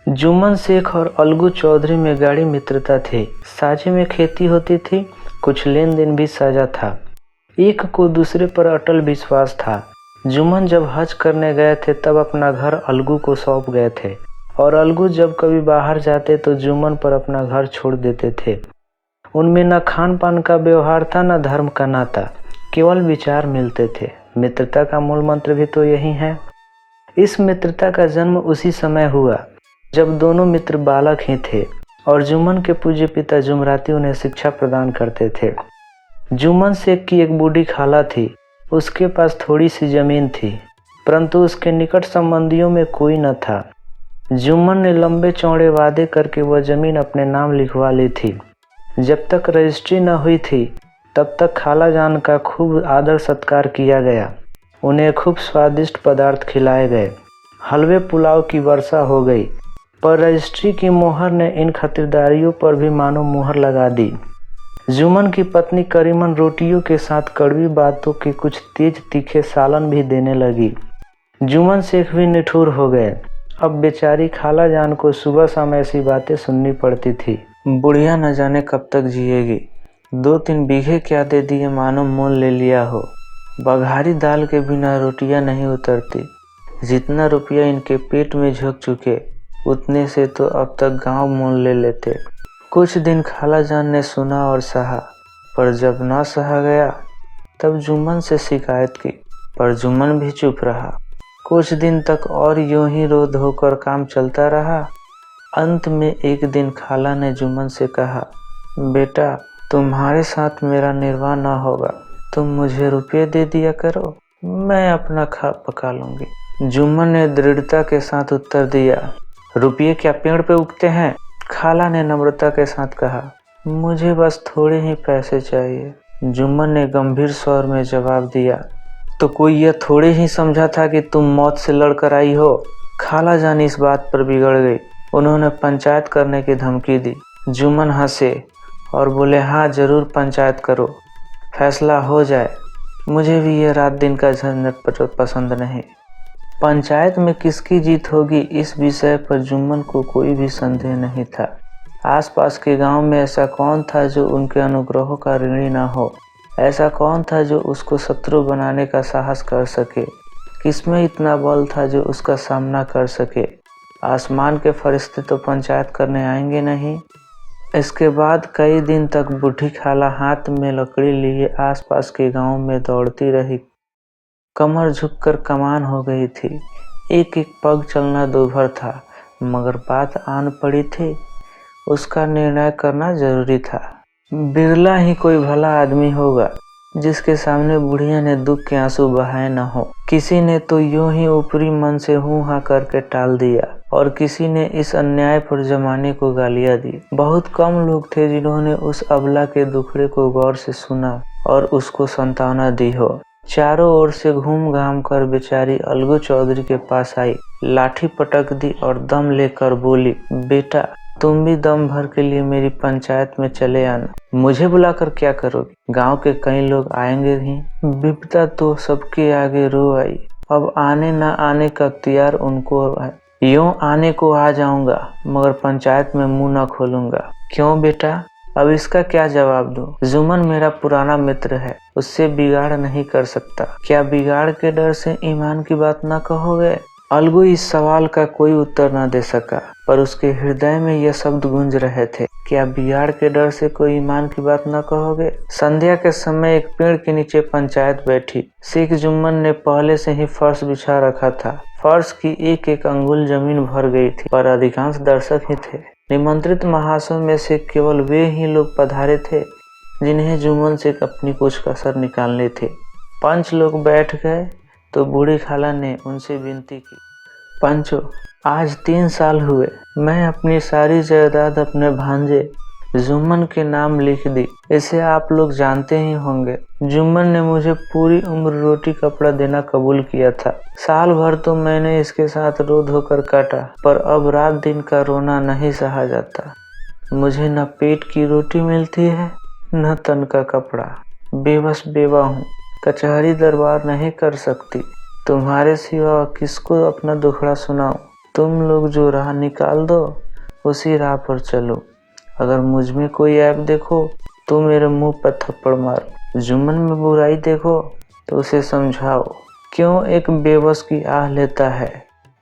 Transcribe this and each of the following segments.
जुम्मन शेख और अलगू चौधरी में गाढ़ी मित्रता थी। साझे में खेती होती थी, कुछ लेन देन भी साझा था। एक को दूसरे पर अटल विश्वास था। जुम्मन जब हज करने गए थे तब अपना घर अलगू को सौंप गए थे और अलगू जब कभी बाहर जाते तो जुम्मन पर अपना घर छोड़ देते थे। उनमें न खान पान का व्यवहार था, न धर्म का नाता, केवल विचार मिलते थे। मित्रता का मूल मंत्र भी तो यही है। इस मित्रता का जन्म उसी समय हुआ जब दोनों मित्र बालक ही थे और जुम्मन के पूज्य पिता जुमराती उन्हें शिक्षा प्रदान करते थे। जुम्मन शेख की एक बूढ़ी खाला थी। उसके पास थोड़ी सी जमीन थी, परंतु उसके निकट संबंधियों में कोई न था। जुम्मन ने लंबे चौड़े वादे करके वह जमीन अपने नाम लिखवा ली थी। जब तक रजिस्ट्री न हुई थी तब तक खाला जान का खूब आदर सत्कार किया गया। उन्हें खूब स्वादिष्ट पदार्थ खिलाए गए। हलवे पुलाव की वर्षा हो गई, पर रजिस्ट्री की मोहर ने इन खातिरदारियों पर भी मानो मुहर लगा दी। जुम्मन की पत्नी करीमन रोटियों के साथ कड़वी बातों के कुछ तेज तीखे सालन भी देने लगी। जुम्मन शेख भी निठुर हो गए। अब बेचारी खाला जान को सुबह शाम ऐसी बातें सुननी पड़ती थी। बुढ़िया न जाने कब तक जिएगी। 2-3 बीघे क्या दे दिए मानो मोल ले लिया हो। बघारी दाल के बिना रोटियां नहीं उतरती। जितना रुपया इनके पेट में झोंक चुके उतने से तो अब तक गांव मोल ले लेते। कुछ दिन खाला जान ने सुना और सहा, पर जब न सहा गया तब जुम्मन से शिकायत की, पर जुम्मन भी चुप रहा। कुछ दिन तक और यूं ही रो धोकर काम चलता रहा। अंत में एक दिन खाला ने जुम्मन से कहा, बेटा तुम्हारे साथ मेरा निर्वाह न होगा, तुम मुझे रुपये दे दिया करो, मैं अपना खा पका लूंगी। जुम्मन ने दृढ़ता के साथ उत्तर दिया, रुपये क्या पेड़ पे उगते हैं? खाला ने नम्रता के साथ कहा, मुझे बस थोड़े ही पैसे चाहिए। जुम्मन ने गंभीर स्वर में जवाब दिया, तो कोई यह थोड़े ही समझा था कि तुम मौत से लड़कर आई हो? खाला जान इस बात पर बिगड़ गई। उन्होंने पंचायत करने की धमकी दी। जुम्मन हंसे और बोले, हाँ जरूर पंचायत करो, फैसला हो जाए। मुझे भी यह रात दिन का झंझट पसंद नहीं। पंचायत में किसकी जीत होगी इस विषय पर जुम्मन को कोई भी संदेह नहीं था। आसपास के गांव में ऐसा कौन था जो उनके अनुग्रहों का ऋणी न हो? ऐसा कौन था जो उसको शत्रु बनाने का साहस कर सके? किसमें इतना बल था जो उसका सामना कर सके? आसमान के फरिश्ते तो पंचायत करने आएंगे नहीं। इसके बाद कई दिन तक बूढ़ी खाला हाथ में लकड़ी लिए आसपास के गांव में दौड़ती रही। कमर झुककर कमान हो गई थी। एक एक पग चलना दूभर था, मगर बात आन पड़ी थी। उसका निर्णय करना जरूरी था। बिरला ही कोई भला आदमी होगा जिसके सामने बुढ़िया ने दुख के आंसू बहाए न हो। किसी ने तो यूं ही ऊपरी मन से हूं हां करके टाल दिया और किसी ने इस अन्याय पर जमाने को गालियां दी। बहुत कम लोग थे जिन्होंने उस अबला के दुखड़े को गौर से सुना और उसको सांत्वना दी हो। चारों ओर से घूम घाम कर बेचारी अलगू चौधरी के पास आई, लाठी पटक दी और दम लेकर बोली, बेटा तुम भी दम भर के लिए मेरी पंचायत में चले आना। मुझे बुलाकर क्या करोगे? गांव के कई लोग आएंगे ही। विपदा तो सबके आगे रो आई। अब आने न आने का अख्तियार उनको है। यूं आने को आ जाऊंगा मगर पंचायत में मुंह न खोलूंगा। क्यों बेटा? अब इसका क्या जवाब दूं? जुम्मन मेरा पुराना मित्र है, उससे बिगाड़ नहीं कर सकता। क्या बिगाड़ के डर से ईमान की बात न कहोगे? अलगू इस सवाल का कोई उत्तर न दे सका, पर उसके हृदय में यह शब्द गूंज रहे थे, क्या बिगाड़ के डर से कोई ईमान की बात न कहोगे? संध्या के समय एक पेड़ के नीचे पंचायत बैठी। शेख जुम्मन ने पहले से ही फर्श बिछा रखा था। फर्श की एक एक अंगुल जमीन भर गई थी, पर अधिकांश दर्शक ही थे। निमंत्रित महाशयों में से केवल वे ही लोग पधारे थे जिन्हें जुम्मन से अपनी कुछ कसर निकालनी थी। 5 लोग बैठ गए तो बूढ़ी खाला ने उनसे विनती की, पंचो आज 3 साल हुए मैं अपनी सारी जायदाद अपने भांजे जुम्मन के नाम लिख दी। इसे आप लोग जानते ही होंगे। जुम्मन ने मुझे पूरी उम्र रोटी कपड़ा देना कबूल किया था। साल भर तो मैंने इसके साथ रो धोकर काटा, पर अब रात दिन का रोना नहीं सहा जाता। मुझे न पेट की रोटी मिलती है न तन का कपड़ा। बेबस बेवा हूँ, कचहरी दरबार नहीं कर सकती। तुम्हारे सिवा किसको अपना दुखड़ा सुनाऊं? तुम लोग जो राह निकाल दो उसी राह पर चलो। अगर मुझ में कोई ऐप देखो तो मेरे मुंह पर थप्पड़ मारो। जुम्मन में बुराई देखो तो उसे समझाओ। क्यों एक बेबस की आह लेता है?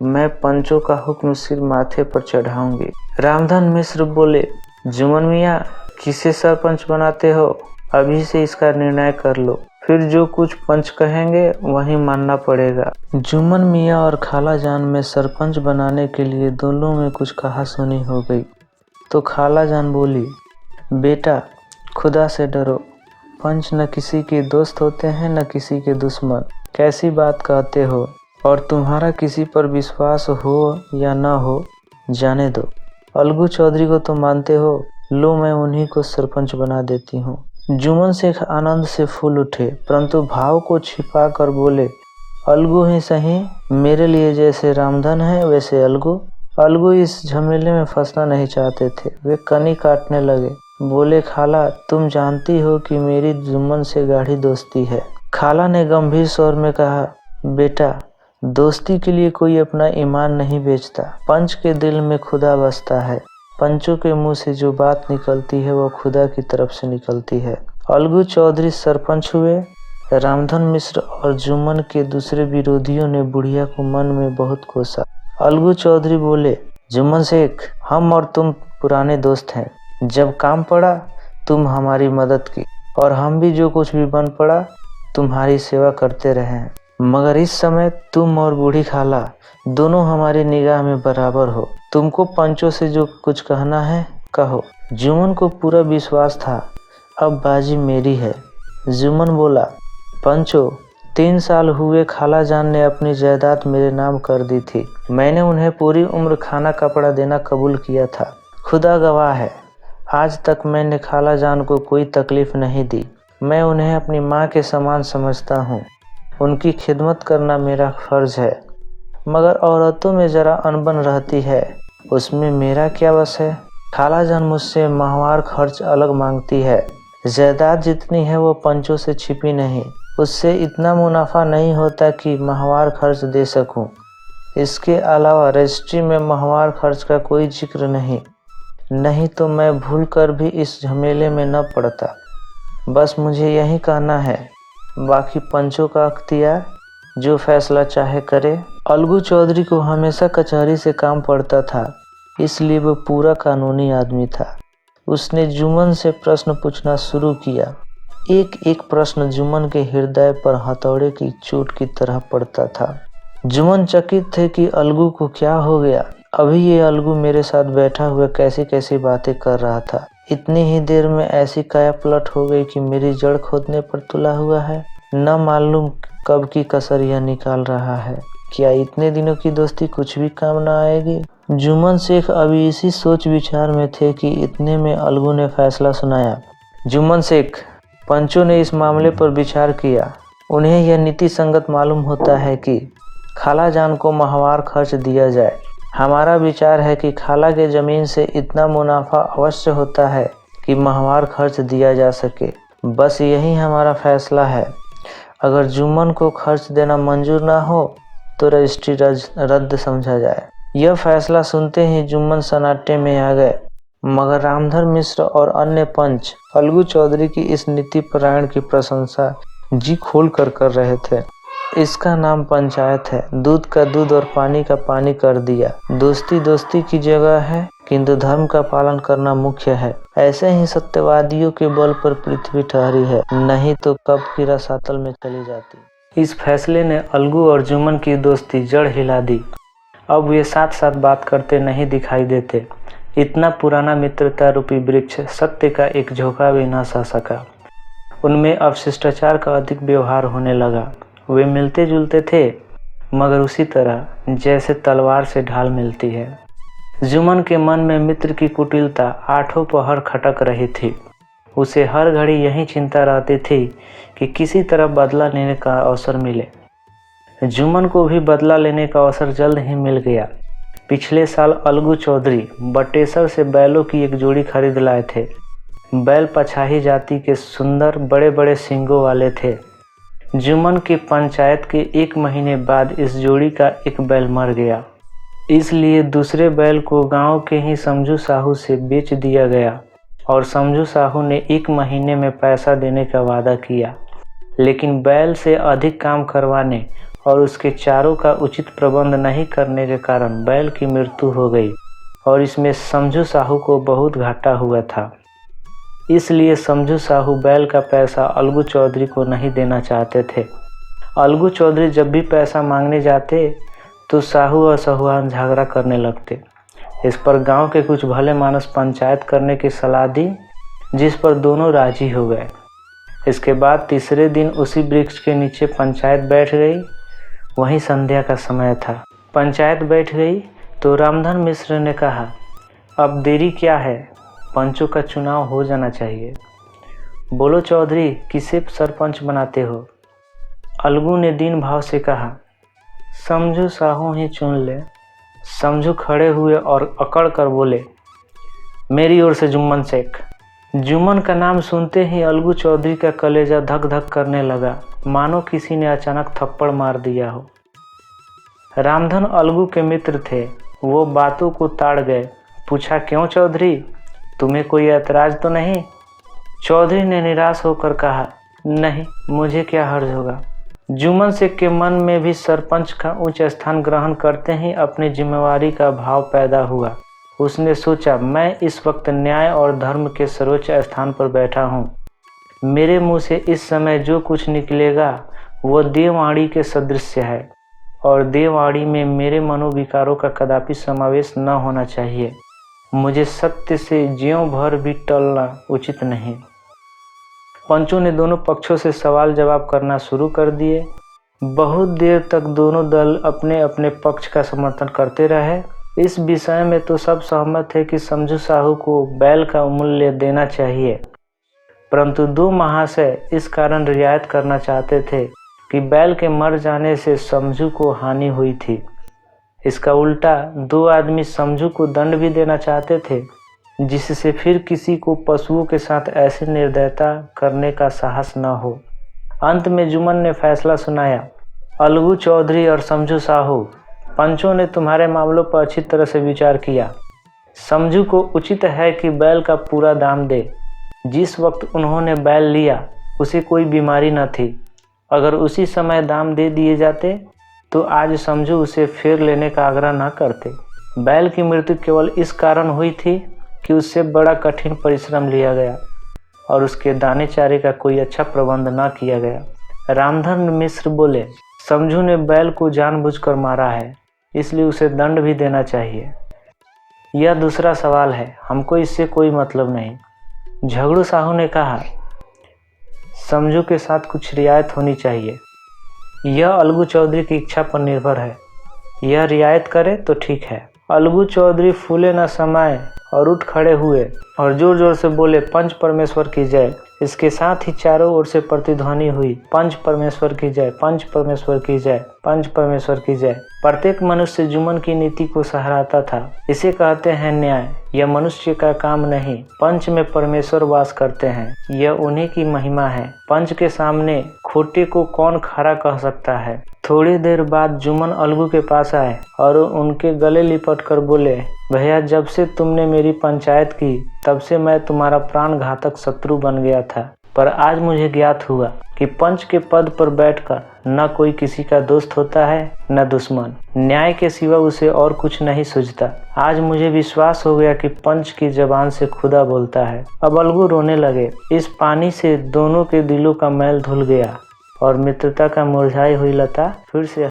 मैं पंचों का हुक्म सिर माथे पर चढ़ाऊंगी। रामधन मिश्र बोले, जुम्मन मियाँ किसे सरपंच बनाते हो? अभी से इसका निर्णय कर लो, फिर जो कुछ पंच कहेंगे वही मानना पड़ेगा। जुम्मन मियाँ और खाला जान में सरपंच बनाने के लिए दोनों में कुछ कहासुनी हो गई। तो खाला जान बोली, बेटा खुदा से डरो। पंच न किसी के दोस्त होते हैं न किसी के दुश्मन। कैसी बात कहते हो? और तुम्हारा किसी पर विश्वास हो या न हो, जाने दो। अलगू चौधरी को तो मानते हो, लो मैं उन्हीं को सरपंच बना देती हूँ। जुम्मन शेख आनंद से फूल उठे, परंतु भाव को छिपा कर बोले, अलगू ही सही, मेरे लिए जैसे रामधन है वैसे अलगू। अलगू इस झमेले में फंसना नहीं चाहते थे। वे कनी काटने लगे। बोले, खाला तुम जानती हो कि मेरी जुम्मन से गाढ़ी दोस्ती है। खाला ने गंभीर स्वर में कहा, बेटा दोस्ती के लिए कोई अपना ईमान नहीं बेचता। पंच के दिल में खुदा बसता है। पंचों के मुंह से जो बात निकलती है वो खुदा की तरफ से निकलती है। अलगू चौधरी सरपंच हुए। रामधन मिश्र और जुम्मन के दूसरे विरोधियों ने बुढ़िया को मन में बहुत कोसा। अलगू चौधरी बोले, जुम्मन शेख हम और तुम पुराने दोस्त हैं। जब काम पड़ा तुम हमारी मदद की और हम भी जो कुछ भी बन पड़ा तुम्हारी सेवा करते रहे हैं। मगर इस समय तुम और बूढ़ी खाला दोनों हमारी निगाह में बराबर हो। तुमको पंचों से जो कुछ कहना है कहो। जुम्मन को पूरा विश्वास था अब बाजी मेरी है। जुम्मन बोला, पंचो 3 साल हुए खाला जान ने अपनी जायदाद मेरे नाम कर दी थी। मैंने उन्हें पूरी उम्र खाना कपड़ा देना कबूल किया था। खुदा गवाह है, आज तक मैंने खाला जान को कोई तकलीफ नहीं दी। मैं उन्हें अपनी माँ के समान समझता हूँ। उनकी खिदमत करना मेरा फर्ज है। मगर औरतों में जरा अनबन रहती है, उसमें मेरा क्या बस है। खाला जान मुझसे माहवार खर्च अलग मांगती है। जायदाद जितनी है वो पंचों से छिपी नहीं। उससे इतना मुनाफा नहीं होता कि माहवार खर्च दे सकूं। इसके अलावा रजिस्ट्री में माहवार खर्च का कोई जिक्र नहीं तो मैं भूल कर भी इस झमेले में न पड़ता। बस मुझे यही कहना है, बाकी पंचों का अख्तियार, जो फैसला चाहे करे। अलगू चौधरी को हमेशा कचहरी से काम पड़ता था, इसलिए वो पूरा कानूनी आदमी था। उसने जुम्मन से प्रश्न पूछना शुरू किया। एक एक प्रश्न जुम्मन के हृदय पर हथौड़े की चोट की तरह पड़ता था। जुम्मन चकित थे कि अलगू को क्या हो गया। अभी ये अलगू मेरे साथ बैठा हुआ कैसी कैसी बातें कर रहा था। इतनी ही देर में ऐसी काया पलट हो गई कि मेरी जड़ खोदने पर तुला हुआ है। न मालूम कब की कसर यह निकाल रहा है। क्या इतने दिनों की दोस्ती कुछ भी काम न आएगी? जुम्मन शेख अभी इसी सोच विचार में थे कि इतने में अलगू ने फैसला सुनाया। जुम्मन शेख, पंचों ने इस मामले पर विचार किया। उन्हें यह नीति संगत मालूम होता है कि खाला जान को माहवार खर्च दिया जाए। हमारा विचार है कि खाला के जमीन से इतना मुनाफा अवश्य होता है कि माहवार खर्च दिया जा सके। बस यही हमारा फैसला है। अगर जुम्मन को खर्च देना मंजूर ना हो तो रजिस्ट्री रद्द समझा जाए। यह फैसला सुनते ही जुम्मन सन्नाटे में आ गए। मगर रामधन मिश्र और अन्य पंच अलगू चौधरी की इस नीति परायण की प्रशंसा जी खोल कर रहे थे। इसका नाम पंचायत है। दूध का दूध और पानी का पानी कर दिया। दोस्ती दोस्ती की जगह है, किंतु धर्म का पालन करना मुख्य है। ऐसे ही सत्यवादियों के बल पर पृथ्वी ठहरी है, नहीं तो कब की रसातल में चली जाती। इस फैसले ने अलगू और जुम्मन की दोस्ती जड़ हिला दी। अब वे साथ साथ बात करते नहीं दिखाई देते। इतना पुराना मित्रता रूपी वृक्ष सत्य का एक झोंका भी न सह सका। उनमें अब शिष्टाचार का अधिक व्यवहार होने लगा। वे मिलते जुलते थे, मगर उसी तरह जैसे तलवार से ढाल मिलती है। जुम्मन के मन में मित्र की कुटिलता आठों पहर खटक रही थी। उसे हर घड़ी यही चिंता रहती थी कि किसी तरह बदला लेने का अवसर मिले। जुम्मन को भी बदला लेने का अवसर जल्द ही मिल गया। पिछले साल अलगू चौधरी बटेसर से बैलों की एक जोड़ी खरीद लाए थे। बैल पछाही जाति के सुंदर बड़े बड़े सींगों वाले थे। जुम्मन की पंचायत के 1 महीने बाद इस जोड़ी का एक बैल मर गया। इसलिए दूसरे बैल को गांव के ही समझू साहू से बेच दिया गया और समझू साहू ने 1 महीने में पैसा देने का वादा किया। लेकिन बैल से अधिक काम करवाने और उसके चारों का उचित प्रबंध नहीं करने के कारण बैल की मृत्यु हो गई और इसमें समझू साहू को बहुत घाटा हुआ था। इसलिए समझू साहू बैल का पैसा अलगू चौधरी को नहीं देना चाहते थे। अलगू चौधरी जब भी पैसा मांगने जाते तो साहू और साहूआन झगड़ा करने लगते। इस पर गांव के कुछ भले मानस पंचायत करने की सलाह दी, जिस पर दोनों राजी हो गए। इसके बाद तीसरे दिन उसी वृक्ष के नीचे पंचायत बैठ गई। वहीं संध्या का समय था। पंचायत बैठ गई तो रामधन मिश्र ने कहा, अब देरी क्या है, पंचों का चुनाव हो जाना चाहिए। बोलो चौधरी, किसे सरपंच बनाते हो? अलगू ने दीन भाव से कहा, समझू साहू ही चुन ले। समझू खड़े हुए और अकड़ कर बोले, मेरी ओर से जुम्मन शेख। जुम्मन का नाम सुनते ही अलगू चौधरी का कलेजा धक धक करने लगा, मानो किसी ने अचानक थप्पड़ मार दिया हो। रामधन अलगू के मित्र थे। वो बातों को ताड़ गए। पूछा, क्यों चौधरी, तुम्हें कोई ऐतराज तो नहीं? चौधरी ने निराश होकर कहा, नहीं, मुझे क्या हर्ज होगा। जुम्मन शेख के मन में भी सरपंच का उच्च स्थान ग्रहण करते ही अपनी जिम्मेवारी का भाव पैदा हुआ। उसने सोचा, मैं इस वक्त न्याय और धर्म के सर्वोच्च स्थान पर बैठा हूँ। मेरे मुंह से इस समय जो कुछ निकलेगा वो देववाणी के सदृश है और देववाणी में मेरे मनोविकारों का कदापि समावेश न होना चाहिए। मुझे सत्य से ज्यों भर भी टलना उचित नहीं। पंचों ने दोनों पक्षों से सवाल जवाब करना शुरू कर दिए। बहुत देर तक दोनों दल अपने अपने पक्ष का समर्थन करते रहे। इस विषय में तो सब सहमत थे कि समझू साहू को बैल का मूल्य देना चाहिए, परंतु 2 महाशय इस कारण रियायत करना चाहते थे कि बैल के मर जाने से समझू को हानि हुई थी। इसका उल्टा 2 आदमी समझू को दंड भी देना चाहते थे, जिससे फिर किसी को पशुओं के साथ ऐसी निर्दयता करने का साहस न हो। अंत में जुम्मन ने फैसला सुनाया, अलगू चौधरी और समझू साहू, पंचों ने तुम्हारे मामलों पर अच्छी तरह से विचार किया। समझू को उचित है कि बैल का पूरा दाम दे। जिस वक्त उन्होंने बैल लिया उसे कोई बीमारी न थी। अगर उसी समय दाम दे दिए जाते तो आज समझू उसे फिर लेने का आग्रह न करते। बैल की मृत्यु केवल इस कारण हुई थी कि उससे बड़ा कठिन परिश्रम लिया गया और उसके दाने चारे का कोई अच्छा प्रबंध न किया गया। रामधन मिश्र बोले, समझू ने बैल को जानबूझकर मारा है, इसलिए उसे दंड भी देना चाहिए। यह दूसरा सवाल है, हमको इससे कोई मतलब नहीं। झगड़ू साहू ने कहा, समझू के साथ कुछ रियायत होनी चाहिए। यह अलगू चौधरी की इच्छा पर निर्भर है। यह रियायत करे तो ठीक है। अलगू चौधरी फूले न समाये और उठ खड़े हुए और जोर जोर से बोले, पंच परमेश्वर की जय। इसके साथ ही चारों ओर से प्रतिध्वनि हुई, पंच परमेश्वर की जय, पंच परमेश्वर की जय, पंच परमेश्वर की जय। प्रत्येक मनुष्य जुम्मन की नीति को सराहता था। इसे कहते हैं न्याय। यह मनुष्य का काम नहीं, पंच में परमेश्वर वास करते हैं, यह उन्हीं की महिमा है। पंच के सामने खोटे को कौन खरा कह सकता है। थोड़ी देर बाद जुम्मन अलगू के पास आए और उनके गले लिपट कर बोले, भैया, जब से तुमने मेरी पंचायत की तब से मैं तुम्हारा प्राण घातक शत्रु बन गया था, पर आज मुझे ज्ञात हुआ कि पंच के पद पर बैठकर न कोई किसी का दोस्त होता है न दुश्मन। न्याय के सिवा उसे और कुछ नहीं सूझता। आज मुझे विश्वास हो गया कि पंच की जबान से खुदा बोलता है। अब अलगू रोने लगे। इस पानी से दोनों के दिलों का मैल धुल गया और मित्रता का मुरझाई हुई लता फिर से